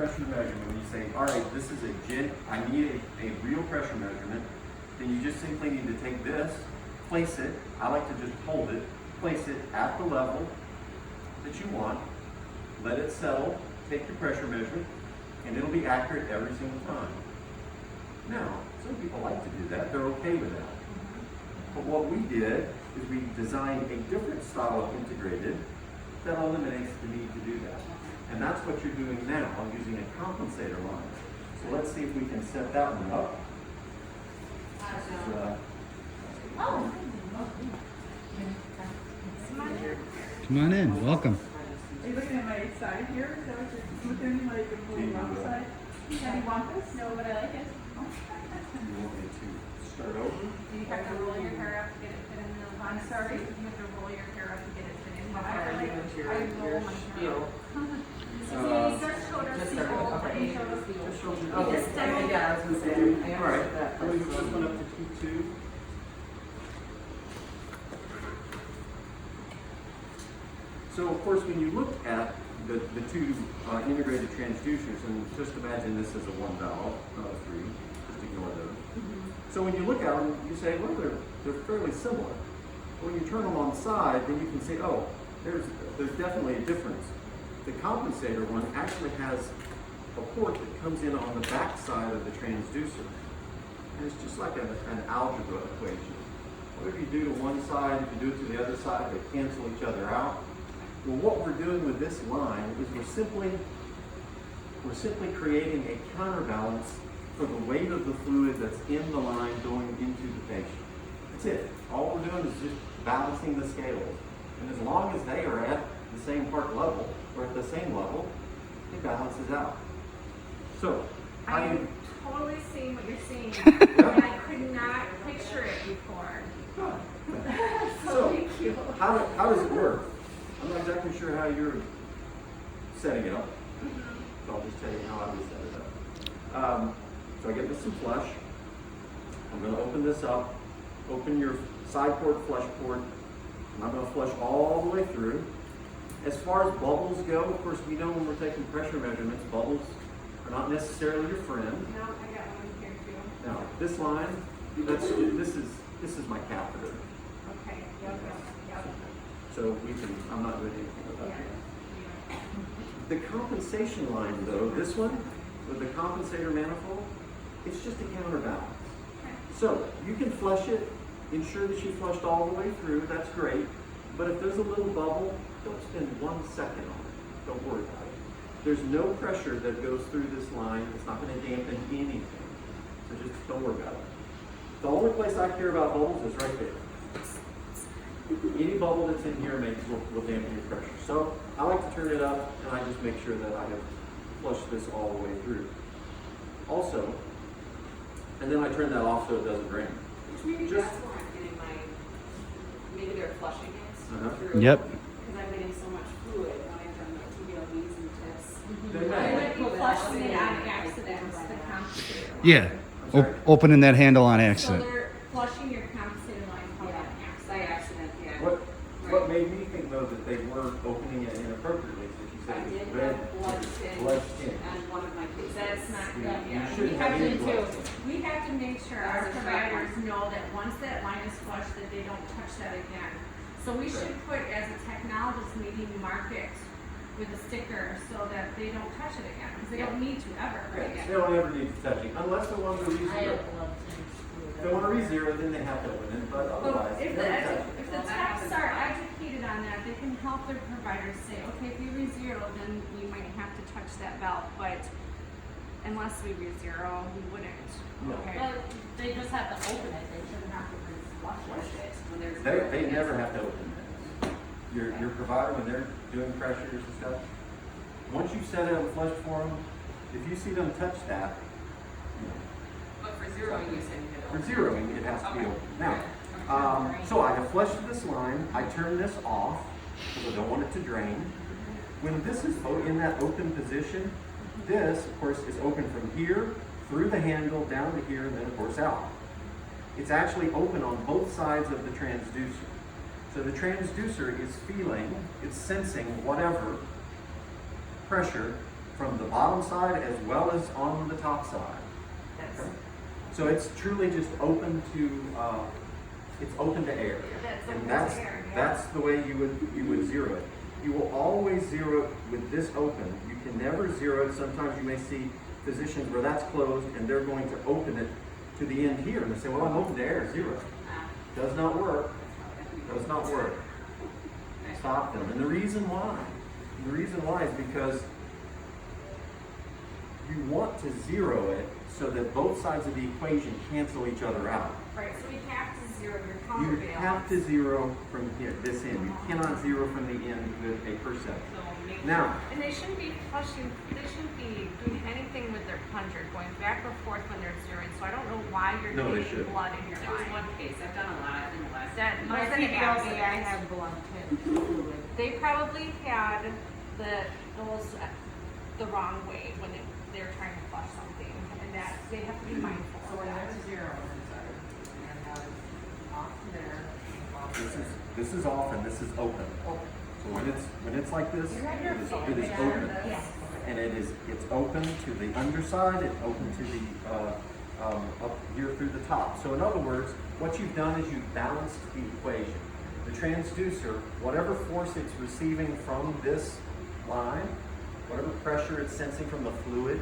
pressure measurement, when you say, all right, this is I need a real pressure measurement, then you just simply need to take this, place it, I like to just hold it, place it at the level that you want, let it settle, take your pressure measurement, and it'll be accurate every single time. Now, some people like to do that, they're okay with that. But what we did is we designed a different style of integrated that eliminates the need to do that. And that's what you're doing now, using a compensator line. So let's see if we can set that one up. Come on in, welcome. Are you looking at my side here? Is that what you're looking like the full wrong side? How do you want this? No, but I like it. You want me to start over? Do you have to roll your hair up to get it fit in the line? I'm sorry? You have to roll your hair up to get it fit in the I line. roll my hair up. So he just showed us the old way. He just did it. Yeah, I was gonna say. All right, let me move this one up to T2. So of course, when you look at the two integrated transducers, and just imagine this as a one valve, not a three, just ignore those. So when you look at them, you say, well, they're fairly similar. But when you turn them on the side, then you can say, oh, there's definitely a difference. The compensator one actually has a port that comes in on the back side of the transducer. And it's just like an algebra equation. Whatever you do to one side, if you do it to the other side, they cancel each other out. Well, what we're doing with this line is we're simply creating a counterbalance for the weight of the fluid that's in the line going into the patient. That's it. All we're doing is just balancing the scales. And as long as they are at the same part level, or at the same level, it balances out. So, I am totally seeing what you're seeing, and I could not picture it before. So, Thank you. how does it work? I'm not exactly sure how you're setting it up. So I'll just tell you how I would set it up. So I get this some flush. I'm going to open this up. Open your side port, flush port. And I'm going to flush all the way through. As far as bubbles go, of course, we know when we're taking pressure measurements, bubbles are not necessarily your friend. No, I got one here too. Now, this line, this is my catheter. Okay, yep. So I'm not doing anything about that. The compensation line though, this one, with the compensator manifold, it's just a counterbalance. So you can flush it, ensure that you flushed all the way through, that's great. But if there's a little bubble, don't spend 1 second on it. Don't worry about it. There's no pressure that goes through this line. It's not going to dampen anything. So just don't worry about it. The only place I care about bubbles is right there. Any bubble that's in here will dampen your pressure. So I like to turn it up, and I just make sure that I have flushed this all the way through. Also, and then I turn that off so it doesn't drain. Which maybe Just- that's where I'm getting maybe they're flushing it Uh-huh. Yep. because I'm getting so much fluid when I've done the TBLBs and tips. They I may. might be flushing it on accident, the compensator line. Yeah, I'm sorry. opening that handle on So accident. they're flushing your compensator line on Yeah, by accident. accident, yeah. What made me think though that they weren't opening it inappropriately is that you I said it did was red. have blood stain Blood stain. on one of my cases. That's not You- good, you yeah. shouldn't We have have any to blood. we have to make sure our That's a providers know that once that line is flushed, that they don't touch that again. So we should put, as a technologist meeting, mark it with a sticker so that they don't touch it again, because they don't need to ever, right? They don't ever need to touch it unless they want to re-zero. If they want to re-zero, then they have to open it, but But otherwise, if never touch it. if the techs are educated on that, they can help their providers say, okay, if you re-zero, then we might have to touch that valve, but unless we re-zero, we wouldn't, No. okay? Well, they just have to open it, they shouldn't have to flush it. When there's They never have to open it. Your provider, when they're doing pressures and stuff, once you set it up flush for them, if you see them touch that, you know, But for zeroing, you said you could for open. zeroing, it has to be Okay. open. Now, so I have flushed this line, I turn this off, because I don't want it to drain. When this is in that open position, this, of course, is open from here, through the handle, down to here, and then of course out. It's actually open on both sides of the transducer. So the transducer is feeling, it's sensing whatever pressure from the bottom side as well as on the top side. That's, So it's truly just open to, it's open to air. That's And open to that's, air, yeah. that's the way you would zero it. You will always zero it with this open. You can never zero it. Sometimes you may see physicians where that's closed and they're going to open it to the end here. And they say, well, I'm open to air, zero. Does not work. Does not work. Stop them. And the reason why is because you want to zero it so that both sides of the equation cancel each other out. right, so we have to zero your You counterbalance. have to zero from here, this end. You cannot zero from the end with a percent. So make Now, And they shouldn't be flushing, they shouldn't be doing anything with their plunger, going back or forth when they're zeroing, so I don't know why you're No, they getting shouldn't. blood in your There was line. one case, I've done a lot in the last. That My doesn't PBLD, happen. I have blood too. They probably had those the wrong way when they're trying to flush something, and that, they have to be mindful So of when that. that's zero, and now it's off there, off there. this is off and this is open. Open. So when it's like this, it is open. And it's open to the underside, it's open to the, up here through the top. So in other words, what you've done is you've balanced the equation. The transducer, whatever force it's receiving from this line, whatever pressure it's sensing from the fluid,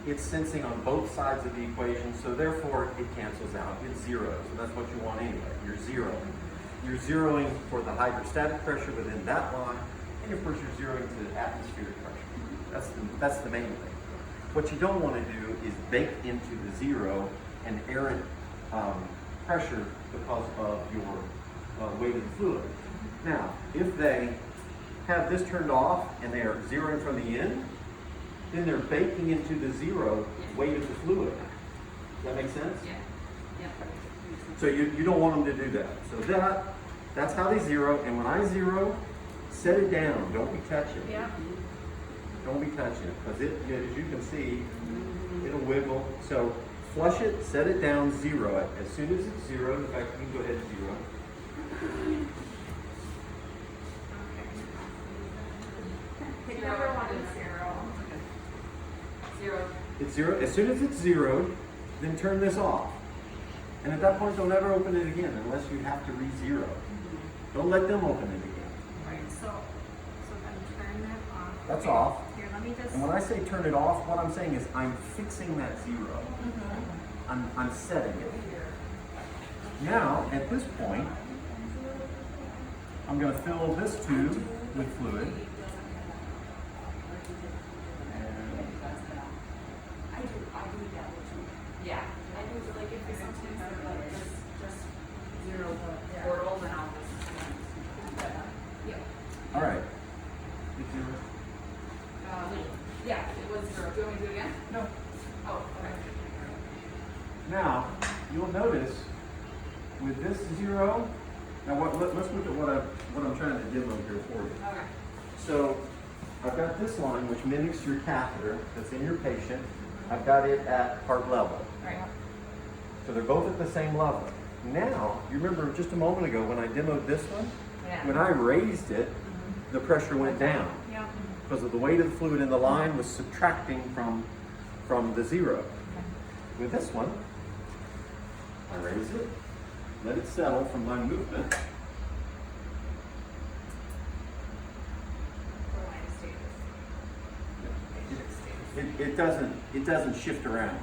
it's sensing on both sides of the equation, so therefore it cancels out, it zeros, and that's what you want anyway, you're zeroing. You're zeroing for the hydrostatic pressure within that line, and of course you're zeroing to the atmospheric pressure. That's the main thing. What you don't want to do is bake into the zero an errant pressure because of your weight of the fluid. Now, if they have this turned off and they are zeroing from the end, then they're baking into the zero weight of the fluid. Does that make sense? Yeah, yeah. So you don't want them to do that. So that's how they zero. And when I zero, set it down. Don't be touching. Yep. Don't be touching it because as you can see, it'll wiggle. So flush it, set it down, zero it. As soon as it's zero, in fact, you can go ahead and zero. Pick number one and zero. Zero. It's zero. As soon as it's zeroed, then turn this off. And at that point, don't ever open it again unless you have to re-zero. Don't let them open it again. Right, so then turn that off. That's Okay, off. Here, let me just. And when I say turn it off, what I'm saying is I'm fixing that zero. I'm setting it. Now, at this point, I'm going to fill this tube with fluid. I do that too. Yeah, I do, like, if there's something that, like, just zero the portal, then I'll just. Yeah. All right. It's zero. Yeah, it was zero. Do you want me to do it again? No. Oh, okay. Now, you'll notice with this zero, now let's look at what I'm trying to demo here for you. Okay. So I've got this line which mimics your catheter that's in your patient. I've got it at heart level. Right. So they're both at the same level. Now, you remember just a moment ago when I demoed this one? Yeah. When I raised it, the pressure went down Yep. because of the weight of the fluid in the line was subtracting from the zero. With this one, I raise it, let it settle from my movement. It doesn't shift around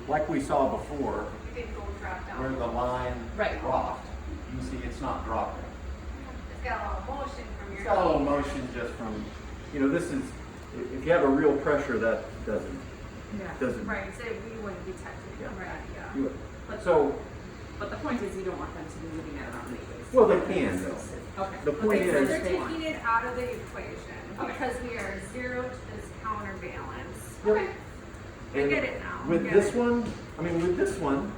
like we saw before You didn't go drop where down. the line Right. dropped. You can see it's not dropping. It's got a little motion from your. It's got a little motion just from, this is, if you have a real pressure that doesn't. Right, so we wouldn't be touching it, Yeah. right, yeah. do it. So, But the point is, you don't want them to be moving that around anyways. well, they can though. Okay. The point Okay, so is, they're taking it out of the equation Okay. because we are zero to this counterbalance. Yep. We And get it now. With We get this it. one,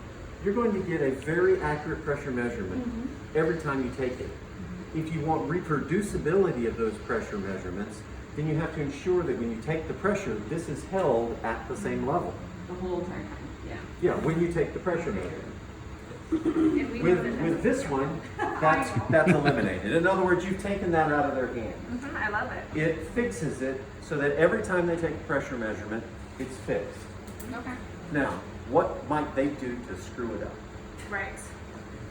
you're going to get a very accurate pressure measurement every time you take it. If you want reproducibility of those pressure measurements, then you have to ensure that when you take the pressure, this is held at the same level. The whole entire time, yeah. Yeah, when you take the pressure measurement. And we have to- With this one, that's eliminated. In other words, you've taken that out of their hands. Mhm, I love it. It fixes it so that every time they take a pressure measurement, it's fixed. Okay. Now, what might they do to screw it up? Right.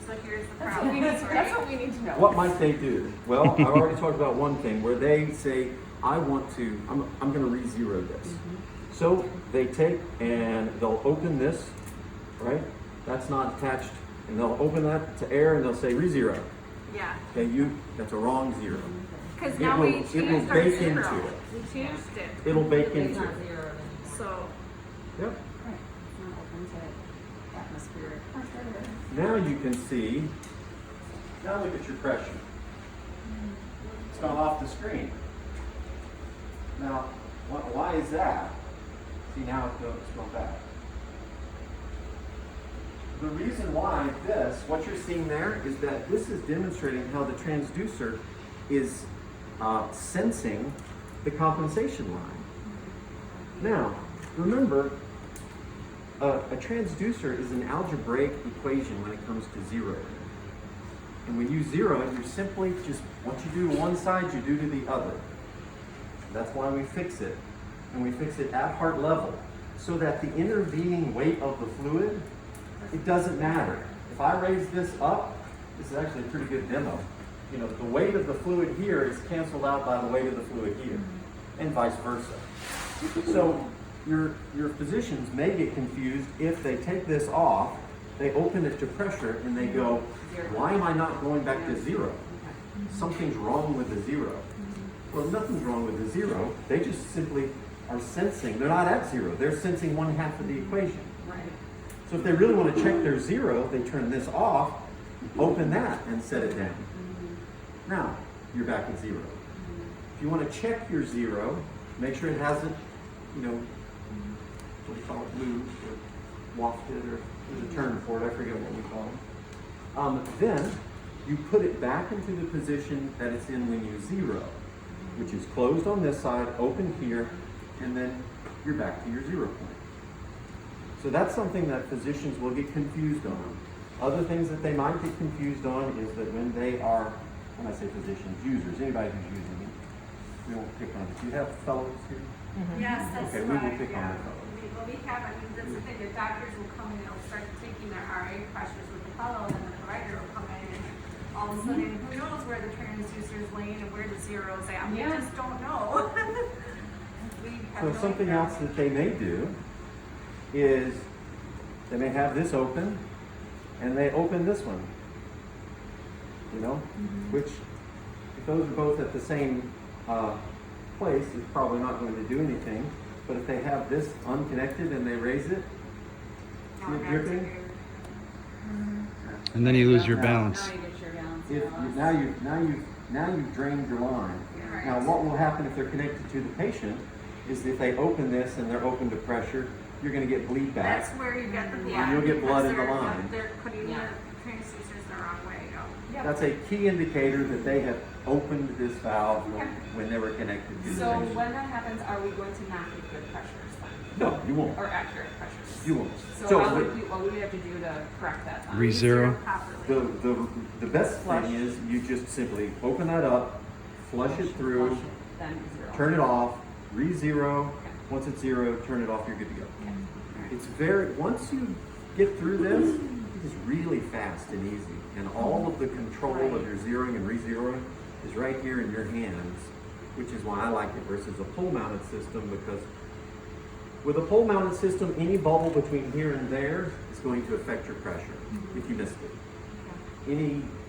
So here's the That's what problem, we need to, that's right? what we need to know. What might they do? Well, I've already talked about one thing where they say, I'm going to re-zero this. So they take and they'll open this, right? That's not attached, and they'll open that to air and they'll say re-zero. Yeah. Okay, that's a wrong zero. Because It now will- we it will changed our bake zero. into it. We changed it. It'll bake It's into not it. zero anymore. So, Yep. Right, it's not open to atmospheric. Now you can see, now look at your pressure. It's gone off the screen. Now, why is that? See, now it's going back. The reason why what you're seeing there is that this is demonstrating how the transducer is sensing the compensation line. Now, remember, a transducer is an algebraic equation when it comes to zero. And when you zero it, you're simply just, what you do to one side, you do to the other. That's why we fix it. And we fix it at heart level, so that the intervening weight of the fluid, it doesn't matter. If I raise this up, this is actually a pretty good demo. You know, the weight of the fluid here is canceled out by the weight of the fluid here, and vice versa. So your physicians may get confused if they take this off, they open it to pressure, and they go, why am I not going back to zero? Something's wrong with the zero. Well, nothing's wrong with the zero. They just simply are sensing. They're not at zero. They're sensing one half of the equation. Right. So if they really want to check their zero, they turn this off, open that, and set it down. Now, you're back at zero. If you want to check your zero, make sure it hasn't, what do you call it, moved or wafted, or there's a term for it, I forget what we call it. Then you put it back into the position that it's in when you zero, which is closed on this side, open here, and then you're back to your 0 point. So that's something that physicians will get confused on. Other things that they might get confused on is that when I say physicians, users, anybody who's using it, we won't pick on it. Do you have fellows here? yes, that's Okay, we will right, pick on yeah. the fellows. We have, that's the thing, the doctors will come in and they'll start taking their RA pressures with the fellow, and then the provider will come in and all of a sudden, who knows where the transducer is laying and where the zero is at? We Yeah. just don't know. We have So no something idea. else that they may do is they may have this open and they open this one. Which, if those are both at the same place, it's probably not going to do anything. But if they have this unconnected and they raise it, Now see it that's dripping? weird. And then you lose your Now- balance. Now you get your balance. Now you've drained your line. Right. Now what will happen if they're connected to the patient is if they open this and they're open to pressure, you're going to get bleed back. That's where you get the, And you'll get blood in the because line. They're putting Yeah. the transducers the wrong way, That's a key indicator that they have opened this valve when they were connected to the So patient. when that happens, are we going to not get good pressures then? No, you won't. Or accurate pressures? You won't. So what would we have to do to correct that then? Re-zero. properly. The best Flush. thing is you just simply open that up, flush it through, Flush it, then zero. turn it off, re-zero. Once it's zero, turn it off, you're good to go. Once you get through this, it's really fast and easy. And all of the control of your zeroing and re-zeroing is right here in your hands, which is why I like it versus a pole-mounted system, because with a pole-mounted system, any bubble between here and there is going to affect your pressure if you missed it.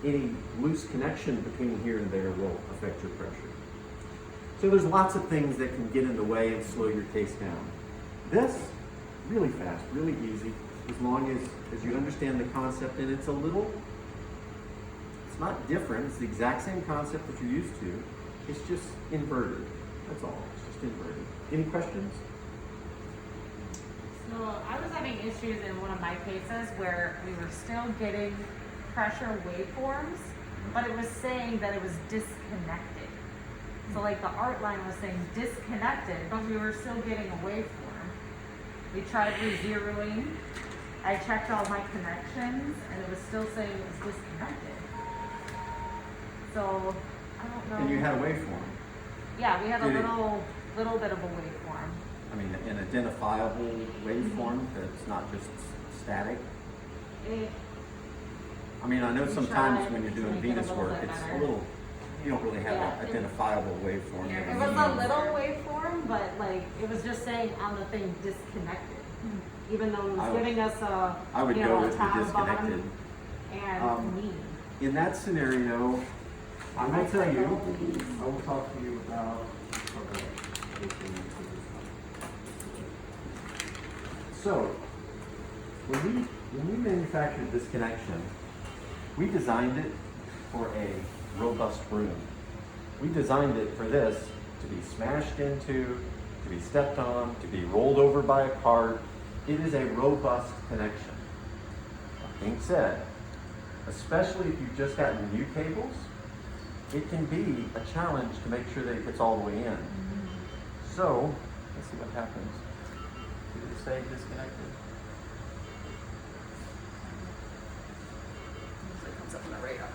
Any loose connection between here and there will affect your pressure. So there's lots of things that can get in the way and slow your case down. This, really fast, really easy, as long as you understand the concept, and it's not different, it's the exact same concept that you're used to, it's just inverted, that's all, it's just inverted. Any questions? So I was having issues in one of my cases where we were still getting pressure waveforms, but it was saying that it was disconnected. So like the art line was saying disconnected, but we were still getting a waveform. We tried re-zeroing, I checked all my connections and it was still saying it was disconnected. So, I don't know. And you had a waveform. Yeah, we had a Did it- little bit of a waveform. I mean, an identifiable waveform that's not just static. It, I mean, I know We sometimes tried when you're to doing make it a Venus little work, bit it's a better. little, you don't really have Yeah, an it- identifiable waveform. You it have was a medium. little waveform, but like, it was just saying on the thing disconnected. Even though it I was would- giving us a, I would you go know, a with the top, disconnected. bottom, and Um, mean. In that scenario, I will tell you, I will talk to you about. So, when we manufactured this connection, we designed it for a robust room. We designed it for this to be smashed into, to be stepped on, to be rolled over by a cart. It is a robust connection. That being said, especially if you've just gotten new cables, it can be a challenge to make sure that it gets all the way in. So, let's see what happens. Did it say disconnected? Usually comes up on the radar.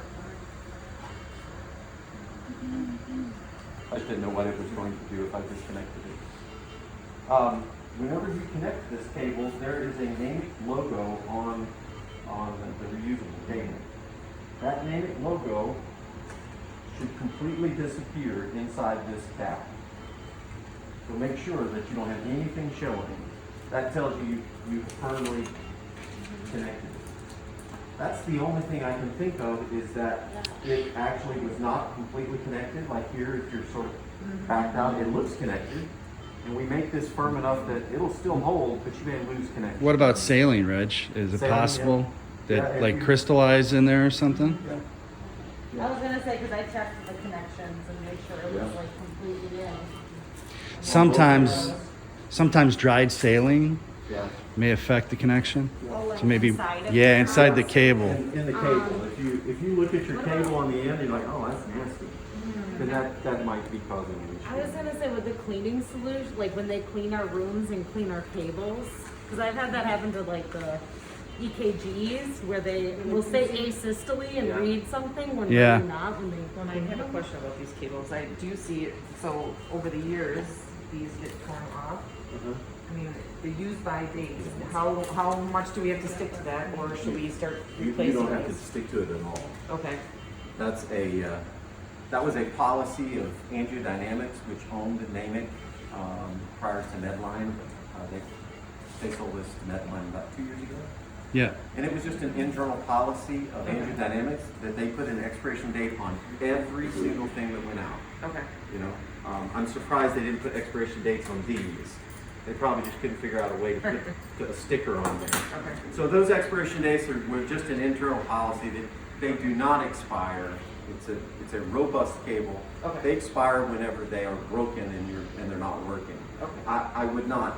I just didn't know what it was going to do if I disconnected it. Whenever you connect this cable, there is a NAMIC logo on the reusable cable. That NAMIC logo should completely disappear inside this cap. So make sure that you don't have anything showing. That tells you you've firmly connected it. That's the only thing I can think of is that it actually was not completely connected. Like here, if you're sort of backed out, it looks connected. And we make this firm enough that it'll still hold, but you may lose connection. What about saline, Reg? Is it Saline, possible yeah. that Yeah, like if you- crystallize in there or something? Yeah. I was gonna say, cause I checked the connections and made sure it was Yeah. like completely in. Sometimes dried saline Yeah. may affect the connection. Oh, like So maybe, inside of yeah, the inside the house? cable. In the cable, if you look at your cable on the end, you're like, oh, that's nasty. Then that might be causing an issue. I was gonna say with the cleaning solution, like when they clean our rooms and clean our cables, because I've had that happen to like the EKGs where they will say asystole and Yeah. read something when Yeah. really not when they. When I have a question about these cables, I do see it, so over the years, these get torn off. Uh-huh. I mean, the use by date, how much do we have to stick to that, or should we start You replacing don't have to these? stick to it at all. Okay, That's that was a policy of AngioDynamics, which owned NAMIC prior to Medline. They sold this to Medline about 2 years ago. Yeah. And it was just an internal policy of AngioDynamics that they put an expiration date on every single thing that went out. okay. You know, I'm surprised they didn't put expiration dates on these. They probably just couldn't figure out a way to put a sticker on there. Okay. So those expiration dates were just an internal policy that they do not expire. It's a robust cable. Okay. They expire whenever they are broken and they're not working. Okay. I would not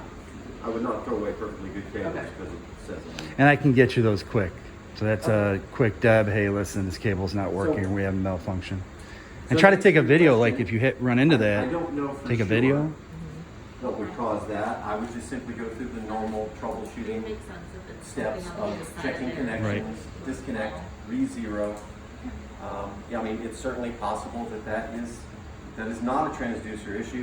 throw away perfectly good cables Okay. because it says it. And I can get you those quick. So that's a quick Deb, hey, listen, this cable's not working, So- we have a malfunction. So And try to to take a answer your video, like question, if you run into I that, don't know for take a sure video. what would cause that. I would just simply go through the normal It troubleshooting makes sense if it's steps something on the of inside checking there. connections, disconnect, re-zero. Yeah, I mean, it's certainly possible that is not a transducer issue.